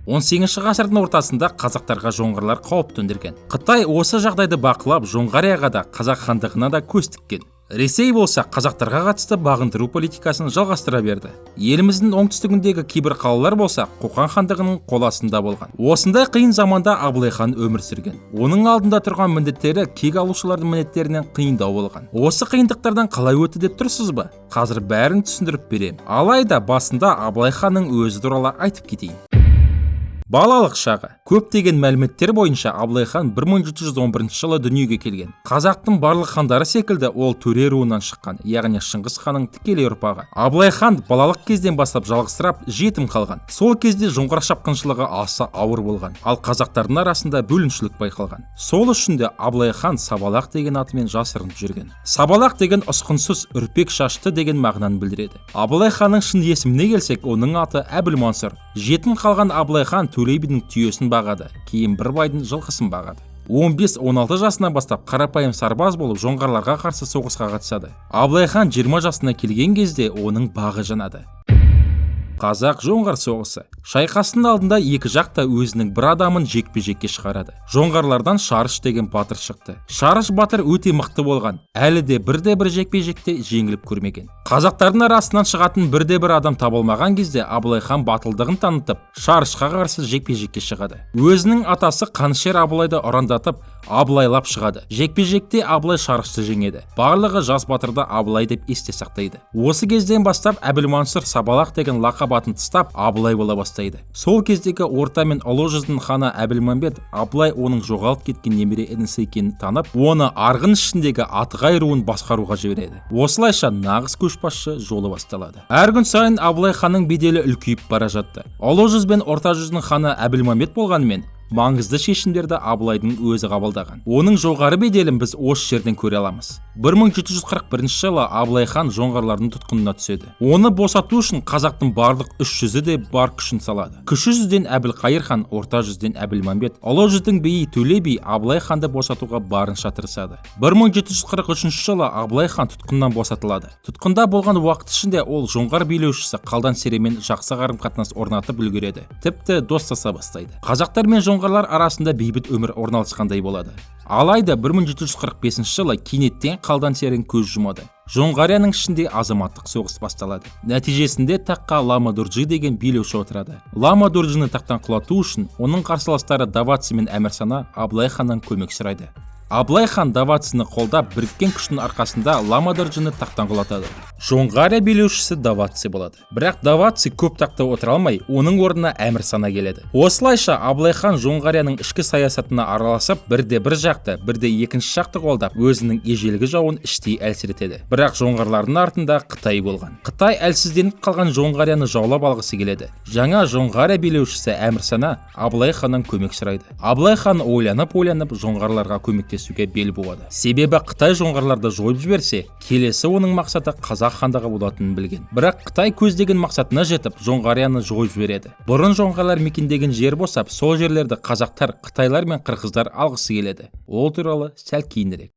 18 ғасырдың ортасында қазақтарға жоңғарлар қауіп төндірген. Қытай осы жағдайды бақылап, Жоңғарияға да, қазақ хандығына да көз тіккен. Ресей болса қазақтарға қатысты бағындыру политикасын жалғастыра берді. Еліміздің оңтүстігіндегі кейбір қалалар болса Қоқан хандығының қол астында болған. Осындай қиын заманда Абылай хан өмір сүрген. Оның алдында тұрған міндеттері кек алушылардың міндеттерінен қиындау болған. Осы қиындықтардан қалай өтті деп тұрсыз ба? Қазір бәрін түсіндіріп беремін. Алайда басында Абылай ханның өзі туралы айтып кетейін. Балалық шағы. Көптеген мәліметтер бойынша Абылай хан 1711 жылы дүниеге келген. Қазақтың барлық хандары секілді ол төре руынан шыққан, яғни Шыңғыс ханның тікелей ұрпағы. Абылай хан балалық кезден бастап жалғызсырап жетім қалған. Сол кезде жоңғар шапқыншылығы аса ауыр болған, ал қазақтардың арасында бөліншілік байқалған. Сол үшін де Абылай хан Сабалақ деген атымен жасырынып жүрген. Сабалақ деген ұсқынсыз, үрпек шашты деген мағынаны білдіреді. Абылай ханның шын есіміне келсек, оның аты Әбілмансұр. Жетім қалған Абылай хан Төле бидің түйесін бағады, кейін бір байдың жылқысын бағады. 15-16 жасынан бастап қарапайым сарбаз болып жоңғарларға қарсы соғысқа қатысады. Абылай хан 20 жасына келген кезде оның бағы жанады. Қазақ-жоңғар соғысы. Шайқастың алдында екі жақта өзінің бір адамын жекпе-жекке шығарады. Жоңғарлардан Шарыш деген батыр шықты. Шарыш батыр өте мықты болған, әлі де бірде-бір жекпе-жекте жеңіліп көрмеген. Қазақтардың арасынан шығатын бірде-бір адам табылмаған кезде Абылай хан батылдығын танытып, Шарышқа қарсы жекпе-жекке шығады. Өзінің атасы Қанішер Абылайды ұрандатып, Абылайлап шығады. Жекпе-жекте Абылай Шарышты жеңеді. Барлығы жас батырды Абылай деп есте сақтайды. Осы кезден бастап Әбілмансұр Сабалақ деген лақап атын тастап Абылай бола бастайды. Сол кездегі орта мен ұлы жүздің ханы Әбілмәмбет Абылай оның жоғалып кеткен немере інісі екенін танып, оны арғын ішіндегі Атығай руын басқаруға жібереді. Осылайша нағыз көшбасшы жолы басталады. Әр күн сайын Абылай ханның беделі үлкейіп бара жатты. Ұлы жүз бен орта жүздің ханы Әбілмәмбет болғанымен, маңызды шешімдерді Абылайдың өзі қабылдаған. Оның жоғары беделін біз осы жерден көре аламыз. 1741 жылы Абылай хан жоңғарлардың тұтқынына түседі. Оны босату үшін қазақтың барлық 300-і де бар күшін салады. Кіші жүзден Әбілқайыр хан, орта жүзден Әбілмәмбет, ұлы жүздің биі Төле би Абылай ханды босатуға барынша тырысады. 1743 жылы Абылай хан тұтқыннан босатылады. Тұтқында болған уақыт ішінде ол жоңғар билеушісі Қалдан Серемен жақсы қарым-қатынас орнатып үлгереді. Тіпті достаса бастайды. Қазақтар мен жоңғарлар арасында бейбіт өмір орналасқандай болады. Алайда 1745 жылы кенеттен Қалдан Серен көз жұмады. Жоңғарияның ішінде азаматтық соғыс басталады. Нәтижесінде таққа Лама Дурджи деген билеуші отырады. Лама Дурджины тақтан құлату үшін оның қарсыластары Даваци мен Әмірсана Абылай ханнан көмек сұрайды. Абылай хан Давацины қолдап, біріккен күштің арқасында Лама Дурджины тақтан құлатады. Жоңғария билеушісі Даваци болады. Бірақ Даваци көп тақта отыра алмай, оның орнына Әмірсана келеді. Осылайша Абылай хан Жоңғарияның ішкі саясатына араласып, бірде бір жақты, бірде екінші жақты қолдап, өзінің ежелгі жауын іштей әлсіретеді. Бірақ жоңғарлардың артында Қытай болған. Қытай әлсізденіп қалған Жоңғарияны жаулап алғысы келеді. Жаңа Жоңғария билеушісі Әмірсана Абылай ханнан көмек сұрайды. Абылай хан ойланып жоңғарларға көмектесуге бел буады. Себебі Қытай жоңғарларды жойып жіберсе, келесі оның мақсаты Қазақ хандығы болатынын білген. Бірақ Қытай көздеген мақсатына жетіп, Жоңғарияны жойып жібереді. Бұрын жоңғарлар мекендеген жер босап, сол жерлерді қазақтар, қытайлар мен қырғыздар алғысы келеді. Ол туралы сәл кейінірек.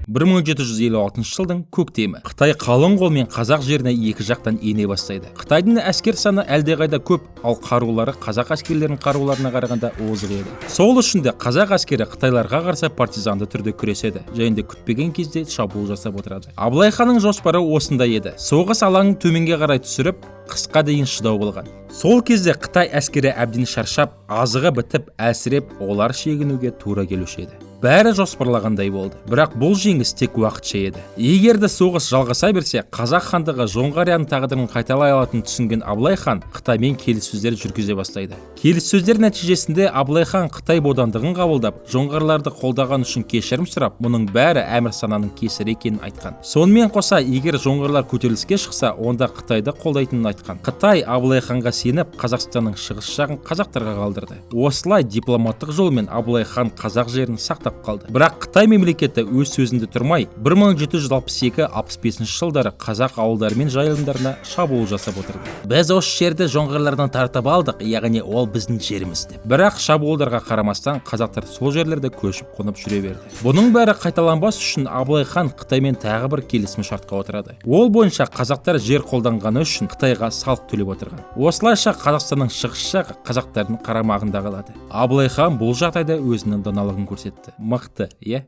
1756 жылдың көктемі. Қытай қалың қолмен қазақ жеріне екі жақтан ене бастайды. Қытайдың әскер саны әлдеқайда көп, ал қарулары қазақ әскерлерінің қаруларына қарағанда озық еді. Сол үшін де қазақ әскері қытайларға қарсы партизанды түрде күреседі, және де күтпеген кезде шабуыл жасап отырады. Абылай ханның жоспары осындай еді. Соғыс алаңын төменге қарай түсіріп, қысқа дейін шыдау болған. Сол кезде Қытай әскері әбден шаршап, азығы бітіп, әлсіреп, олар шегінуге тура келуші еді. Бәрі жоспарлағандай болды. Бірақ бұл жеңіс тек уақытша еді. Егер де соғыс жалғаса берсе, қазақ хандығы Жоңғарияның тағдырын қайталай алатынын түсінген Абылай хан Қытаймен келіссөздер жүргізе бастайды. Келіссөздер нәтижесінде Абылай хан Қытай бодандығын қабылдап, жоңғарларды қолдаған үшін кешірім сұрап, мұның бәрі Әмірсананың кесірі екенін айтқан. Сонымен қоса, егер жоңғарлар көтеріліске шықса, онда Қытайды қолдайтынын айтқан. Қытай Абылай ханға сеніп, Қазақстанның шығыс жағын қазақтарға қалдырды. Осылай дипломаттық жолмен Абылай хан қазақ жерін сақтап тоқтап қалды. Бірақ Қытай мемлекеті өз сөзінде тұрмай 1762-65 жылдары қазақ ауылдары мен жайылымдарына шабуыл жасап отырды. Біз осы жерді жоңғарлардан тартып алдық, яғни ол біздің жеріміз деп. Бірақ шабуылдарға қарамастан қазақтар сол жерлерде көшіп қонып жүре берді. Бұның бәрі қайталанбас үшін Абылай хан Қытаймен тағы бір келісім шартқа отырады. Ол бойынша қазақтар жер қолданғаны үшін Қытайға салық төлеп отырған. Осылайша Қазақстанның шығыс жағы қазақтардың қарамағында қалады. Абылай хан бұл жағдайда өзінің даналығын көрсетті. Мықты, иә?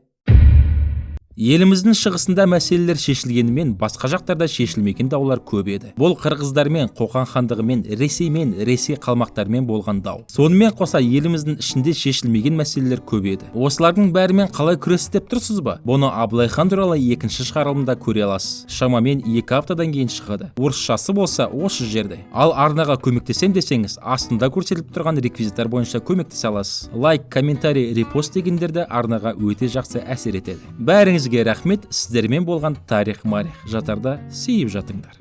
Еліміздің шығысында мәселелер шешілгенімен басқа жақтарда шешілмеген даулар көп еді. Бұл қырғыздармен, Қоқан хандығымен, Ресеймен, Ресей қалмақтарымен болған дау. Сонымен қоса еліміздің ішінде шешілмеген мәселелер көп еді. Осылардың бәрімен қалай күресті деп тұрсыз ба? Бұны Абылай хан туралы екінші шығарылымда көре аласыз. Шамамен 2 аптадан кейін шығады. Орысшасы болса осы жерде. Ал арнаға көмектесем десеңіз, астында көрсетіліп тұрған реквизиттер бойынша көмектесе аласыз. Лайк, комментарий, репост дегендерді арнаға өте жақсы әсер етеді. Бәріңізге рахмет. Сіздермен болған тарих-марих жатарда сейіп жатыңдар.